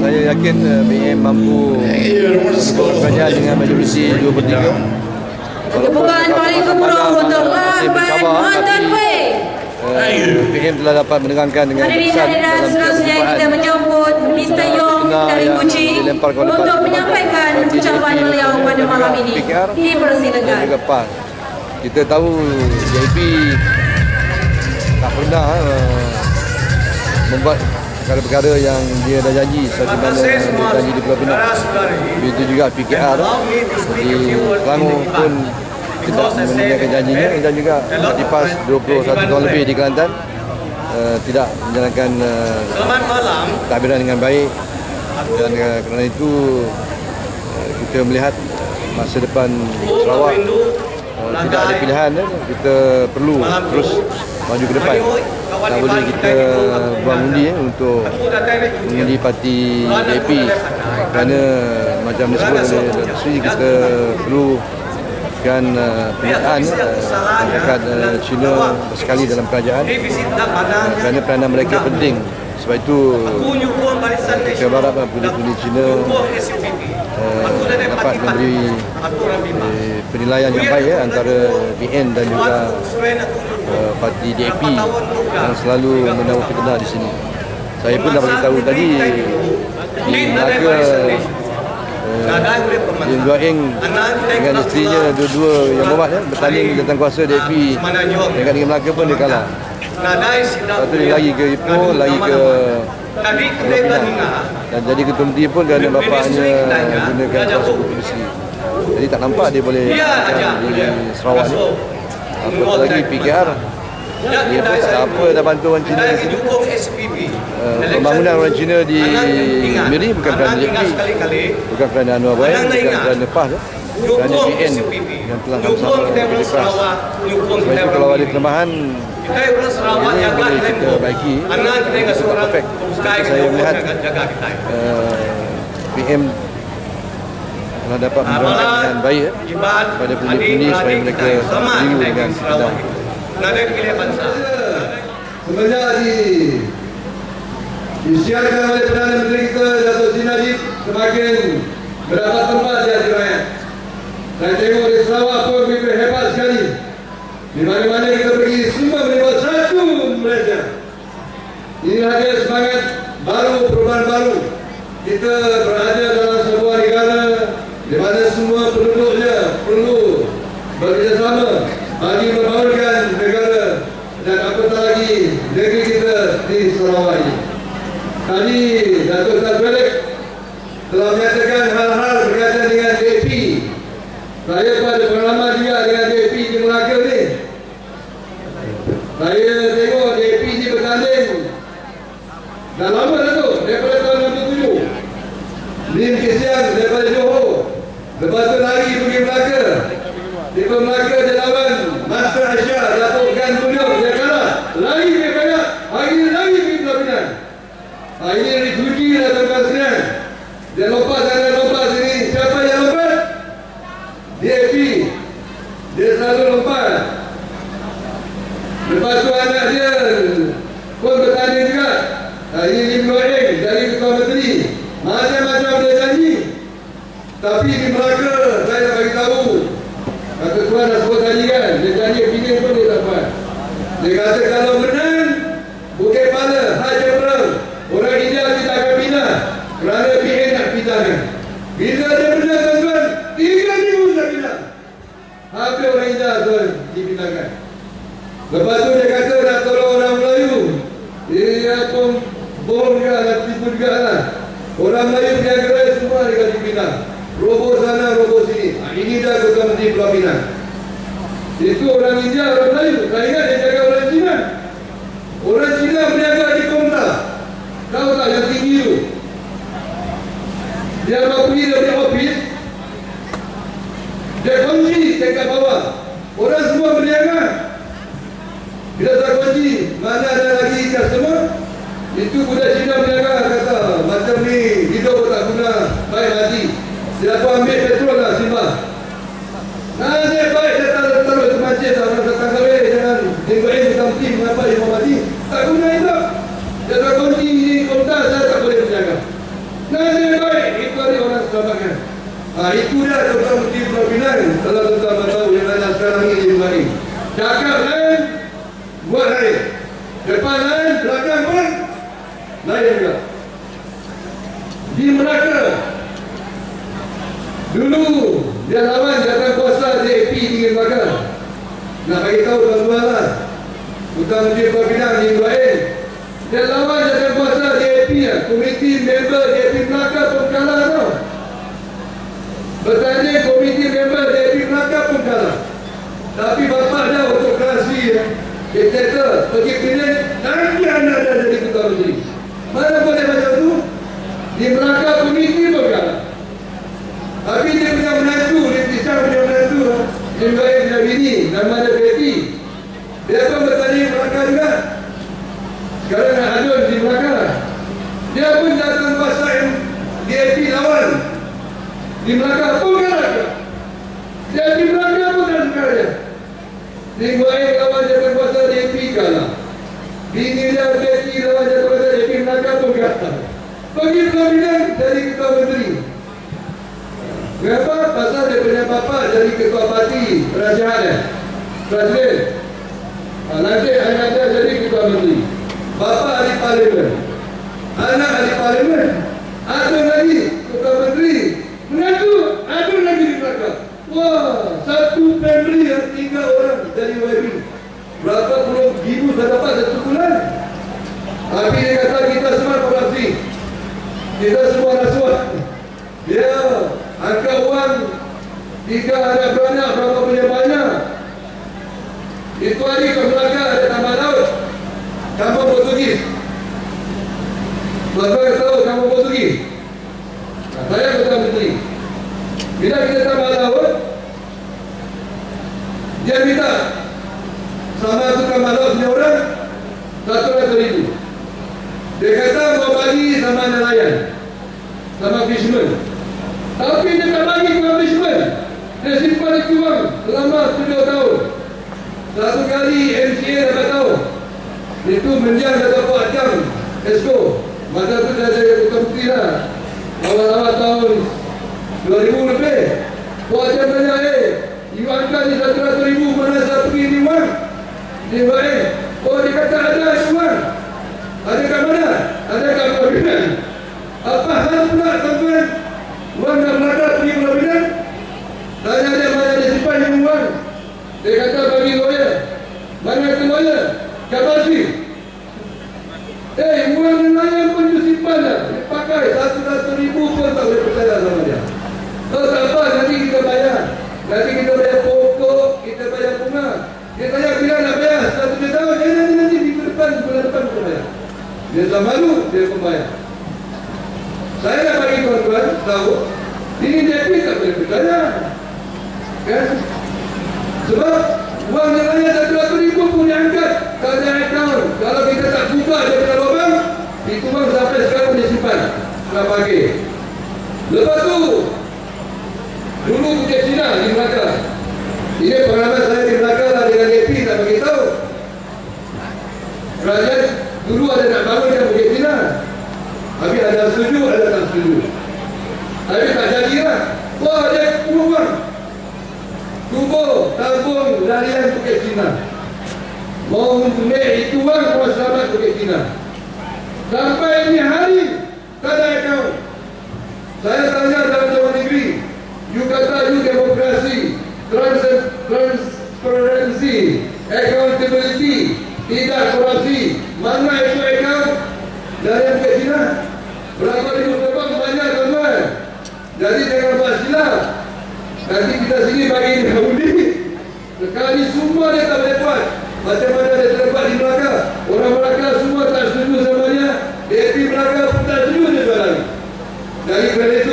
saya yakin BM mampu kerajaan dengan majoriti 2/3. Pembukaan paling gemuruh untuk Lapan Mantan Way. BM telah dapat menerangkan dengan Hadirin hadirat, seterusnya kita menjemput Mr. Yong dari Kuci untuk menyampaikan ucapan beliau pada malam ini. Dipersilakan. Juga PAS. Kita tahu JP tak pernah membuat perkara-perkara yang dia dah janji seperti mana dia janji di Pulau Pinang. Begitu juga PKR di Selangor pun tidak menunaikan janjinya, dan juga di PAS 21 tahun lebih di Kelantan tidak menjalankan takbiran dengan baik, dan kerana itu kita melihat masa depan Sarawak tidak ada pilihan. Kita perlu terus maju ke depan. Tak boleh kita buang undi untuk mengundi parti JP, kerana macam disebut oleh Datuk Seri, kita perlu kan pernyataan masyarakat Cina sekali dalam kerajaan, kerana peranan mereka penting. Sebab itu kita berharap pulih-pulih Cina dapat memberi penilaian yang baik antara BN dan juga parti DAP yang selalu menaruh fitnah di sini. Saya pun dah beritahu tadi di Melaka, Lim Dua Eng dengan isterinya dua-dua yang berhormat bertanding tentang kuasa DAP dekat dengan Melaka pun dia kalah. Lepas tu dia lari ke Ipoh, lari ke Pulau Pinang, dan jadi ketua menteri pun kerana bapaknya gunakan kuasa provinsi. Jadi tak nampak dia boleh di Sarawak ni. Apatah lagi PKR, dia pun tak apa dah bantu orang Cina di sini. Pembangunan orang Cina di Miri bukan kerana JP, bukan kerana Anwar Ibrahim, bukan kerana PAS, kerana PN yang telah sama-sama bekerja keras. Sebab itu kalau ada kelemahan ini boleh kita baiki, kita tak perfect. Seperti saya melihat PM telah dapat menerangkan dengan baik kepada pundi-pundi supaya mereka terliru dengan sedang. Semenjak disiarkan oleh Perdana Menteri kita Datuk Seri Najib semakin berdapat tempat di hati rakyat. Saya tengok di Sarawak pun begitu hebat sekali. Di mana-mana kita pergi semua menerima satu Malaysia. Ini ada semangat baru, perubahan baru. Kita berada dalam sebuah negara di mana semua penduduknya perlu bekerjasama bagi membangunkan negara dan apatah lagi negeri kita di Sarawak ini. Tadi Datuk Tan Pelik telah menyatakan hal-hal berkaitan dengan DAP. Saya pada pengalaman juga dengan DAP di Melaka ni. Saya tengok DAP ni bertanding dah lama dah tu, daripada tahun 67. Lim Kesian daripada Johor, lepas tu lari pergi Melaka. Di Melaka dia lawan Master Aisyah, Datuk Gan Tunjuk, dia kalah. Lari ke Perak, hari ni lari pergi Pulau Pinang. Hari ni dicuci Datuk Gan Tunjuk. Dia lompat sana, lompat sini. Siapa yang lompat? DAP. Dia selalu lompat. Lepas tu anak dia pun bertanding juga. Hari Lim Dua Eng dari Ketua Menteri. Macam-macam dia janji. Tapi di Melaka saya nak bagi tahu. Kata Tuan dah sebut tadi kan, dia janji pilih pun dia tak buat. Dia kata kalau menang, Bukit Pala, Haji Perang, orang India kita akan pindah. Kerana PN nak pindahkan. Bila dia menang tuan-tuan, 3 minggu sudah pindah. Habis orang India tuan dipindahkan. Lepas tu dia kata nak tolong orang Melayu. Dia pun bohong juga lah, tipu juga lah. Orang Melayu berniaga semua dia kata pindah. Roboh sana, roboh sini. Ini dah Ketua Menteri Pulau Pinang. Itu orang India, orang Melayu. Saya ingat dia jaga orang Cina. Orang Cina berniaga di Komta. Tahu tak yang tinggi tu? Dia mau pergi dari ofis, dia kunci dekat bawah. Orang semua berniaga. Bila tak kunci, mana ada lagi customer? Itu budak Cina berniaga kata, macam ni hidup tak guna, baik mati. Siapa ambil petrol lah simbah. Nasib baik saya taruh termasjid, orang datang kawin, jangan Itu dia Tuan Menteri Pulau Pinang. Kalau tuan-tuan tahu yang ada sekarang ini di cakap lain, buat lain. Depan lain, belakang pun lain juga. Di Melaka, dulu dia lawan jawatan kuasa JAP di Melaka. Nak bagi tahu tuan-tuan lah, Tuan Menteri Pulau Pinang di Ibrahim, dia lawan jawatan kuasa JAP ya. Komiti member JAP Melaka pun kalah tau. Bertanding komiti member JAP Melaka pun kalah. Tapi bapak dia autokrasi ya. Diktator pergi pilih nanti anda ada jadi ketua menteri. Mana boleh macam tu? Di Melaka komiti pun kalah. Tapi dia punya menantu, dia pisah punya menantu. Dia punya bini, nama dia Betty. Dia pun bertanding Melaka juga. Sekarang nak adun di Melaka. Dia pun datang kuasa DAP lawan. Di Melaka pun kalah. Dia di Melaka pun dah suka dia. Di Ibrahim lawan jawatan kuasa DAP kalah. Bini dia Betty lawan jawatan kuasa DAP Melaka pun kalah. Pergi Pulau Pinang jadi ketua menteri. Kenapa? Pasal dia punya bapa jadi ketua parti kerajaan dia. Presiden. Nanti anak dia jadi ketua menteri. Bapa ahli parlimen. Anak ahli parlimen. Ada lagi ketua menteri. Menantu ada lagi di belakang. Wah, satu family yang 3 orang dari YB. Berapa puluh ribu dah dapat satu bulan. Tapi dia kata kita semua korupsi. Kita semua rasuah. Dia angkat uang 3 anak beranak berapa punya banyak. Itu hari ke Melaka ada tambah laut. Kampung Portugis. Tuan-tuan tahu kampung Portugis? Saya ketua menteri. Bila kita tambah laut, dia minta sama tu tambah laut punya orang 100,000. Dia kata mau bagi sama nelayan, sama fisherman. Tapi dia tak bagi kepada fisherman. Dia simpan itu uang selama 7 tahun. Satu kali MCA dapat tahu. Itu mendiang dah dapat jam ESCO. Masa tu dah jadi ketua menteri lah. Awal-awal tahun 2000 lebih. Buat jam tanya, you angkat ni 100,000 mana saya pergi ni uang? Dia baik. Oh dia kata ada uang. Ada kat mana? Ada kat Pulau Pinang. Apa hal pula tuan-tuan? Uang dah melekat pergi Pulau Pinang? Tanya dia mana dia simpan yang uang. Dia kata bagi lawyer. Mana ke lawyer? Kat Basri. Uang nelayan pun you simpan dah. Dia pakai 100,000 pun tak boleh percaya sama dia. Oh tak apa, nanti kita bayar. Nanti kita bayar pokok, kita bayar bunga. Dia tanya bila nak bayar? 1 tahun. Nanti minggu depan, bulan depan kita bayar. Dia tak malu, dia pun bayar. Saya nak bagi tuan-tuan tahu, ini JP tak boleh percaya. Kan? Sebab uang nilainya 100,000 pun diangkat. Tak ada akaun. Kalau kita tak buka dia punya lubang, itu uang sampai sekarang dia simpan. Tak pakai. Lepas tu, dulu Bukit Cina di Melaka. Ini pengalaman saya di Melaka lah dengan JP tak bagi tahu. Kerajaan dulu ada nak bangun yang Bukit Cina. Habis ada setuju, ada tak setuju. Habis tak jadi lah. Wah dia uang. Kubur, tabung, larian Bukit Cina. Mau naik itu uang kuasa selamat Bukit Cina. Sampai ini hari, tak ada akaun. Saya tanya dalam Dewan Negeri, you kata you demokrasi, transparency, accountability, tidak korupsi. Mana itu akaun? Dari yang Bukit Cina. Berapa ribu terbang banyak tuan-tuan. Jadi jangan buat silap. Nanti kita sini bagi undi. Sekali semua dia tak boleh buat. Macam mana dia terdapat di Melaka. Orang Melaka semua tak setuju sama dia. DAP Melaka pun tak setuju dia jual lagi. Dari kereta